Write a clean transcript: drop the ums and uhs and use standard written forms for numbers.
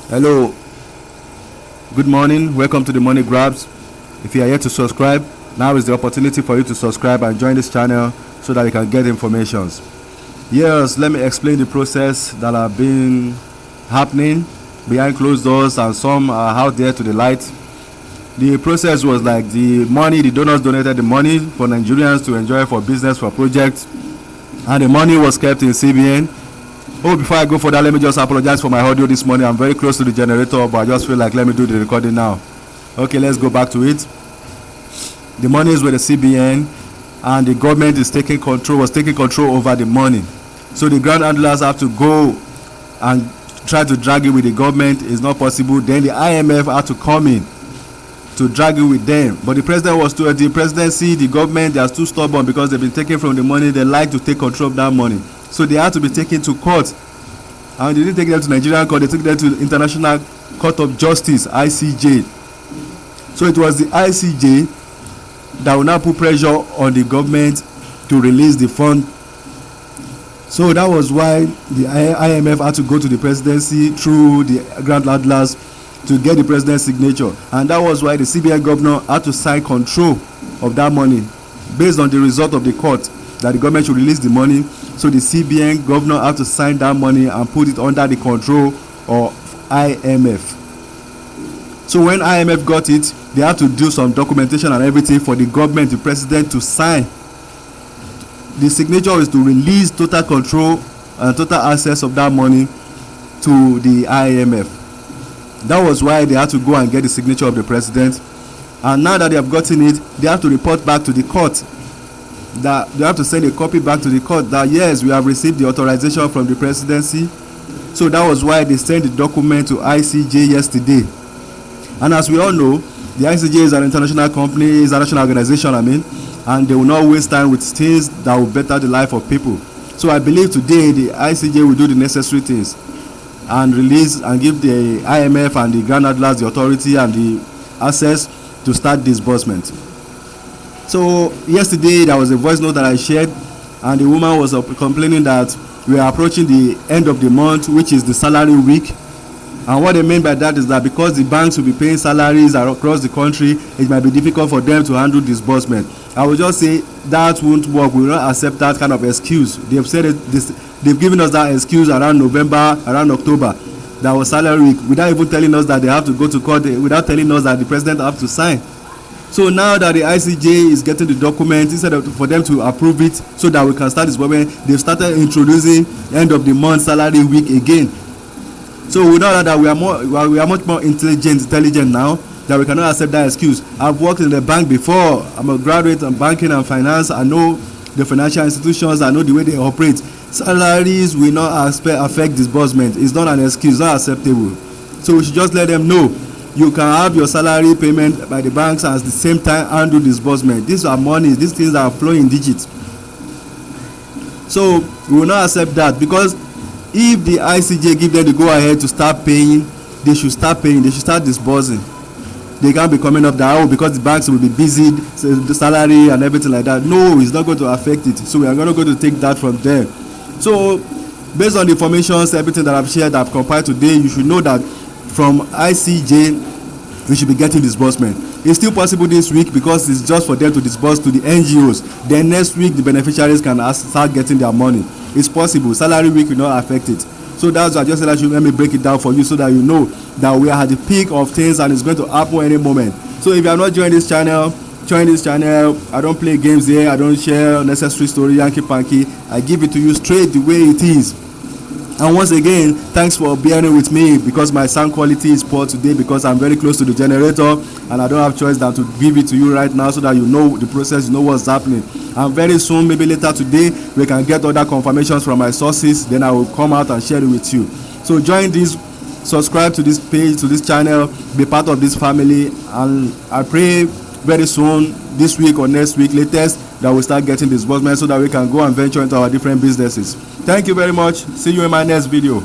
Hello, good morning. Welcome to the Money Grabs. If you are yet to subscribe, now is the opportunity for you to subscribe and join this channel so that you can get informations. Yes, let me explain the process that have been happening behind closed doors and some are out there to the light. The process was like the donors donated the money for Nigerians to enjoy for business, for projects, and the money was kept in CBN. Before I go for that, let me just apologize for my audio this morning. I'm very close to the generator, but I just feel like let me do the recording now. Okay, let's go back to it. The money is with the CBN, and the government was taking control over the money. So the ground handlers have to go and try to drag it with the government. It's not possible. Then the IMF had to come in to drag it with them. But the presidency, the government, they are too stubborn because they've been taking from the money. They like to take control of that money. So they had to be taken to court. And they didn't take them to Nigerian court, they took them to the International Court of Justice, ICJ. So it was the ICJ that will now put pressure on the government to release the fund. So that was why the IMF had to go to the presidency through the ground handlers to get the president's signature. And that was why the CBN governor had to sign control of that money based on the result of the court that the government should release the money. So the CBN governor had to sign that money and put it under the control of IMF. So when IMF got it, they had to do some documentation and everything for the government, the president, to sign. The signature is to release total control and total access of that money to the IMF. That was why they had to go and get the signature of the president. And now that they have gotten it, they have to report back to the court. That they have to send a copy back to the court that yes, we have received the authorization from the presidency. So that was why they sent the document to ICJ yesterday. And as we all know, the ICJ is an international company, is a national organization, and they will not waste time with things that will better the life of people. So I believe today the ICJ will do the necessary things and release and give the IMF and the ground handlers the authority and the access to start disbursement. So yesterday there was a voice note that I shared, and the woman was complaining that we are approaching the end of the month, which is the salary week. And what they mean by that is that because the banks will be paying salaries across the country, it might be difficult for them to handle disbursement. I will just say that won't work. We will not accept that kind of excuse. They have said they've given us that excuse around November, around October. That was salary week, without even telling us that they have to go to court, without telling us that the president have to sign. So now that the ICJ is getting the document, instead of for them to approve it so that we can start this moment, they've started introducing end of the month salary week again. So we know that we are much more intelligent now, that we cannot accept that excuse. I've worked in the bank before. I'm a graduate in banking and finance. I know the financial institutions. I know the way they operate. Salaries will not affect disbursement. It's not an excuse, not acceptable. So we should just let them know. You can have your salary payment by the banks and at the same time handle disbursement. These are money. These things are flowing in digits. So we will not accept that, because if the ICJ give them the go ahead to start paying, they should start paying. They should start disbursing. They can't be coming up that because the banks will be busy, so the salary and everything like that. No, it's not going to affect it. So we are not going to take that from them. So based on the information, everything that I've shared, I've compiled today, you should know that from ICJ we should be getting disbursement. It's still possible this week because it's just for them to disburse to the NGOs. Then next week the beneficiaries can start getting their money. It's possible. Salary week will not affect it. So that's why I just said that let me break it down for you so that you know that we are at the peak of things and it's going to happen any moment. So if you are not joining this channel, join this channel. I don't play games here. I don't share unnecessary story, Yankee Panky. I give it to you straight the way it is. And once again, thanks for bearing with me, because my sound quality is poor today because I'm very close to the generator and I don't have choice than to give it to you right now so that you know the process, you know what's happening. And very soon, maybe later today, we can get other confirmations from my sources. Then I will come out and share it with you. So join this, subscribe to this page, to this channel, be part of this family, and I pray very soon, this week or next week latest, that we'll start getting disbursement so that we can go and venture into our different businesses. Thank you very much. See you in my next video.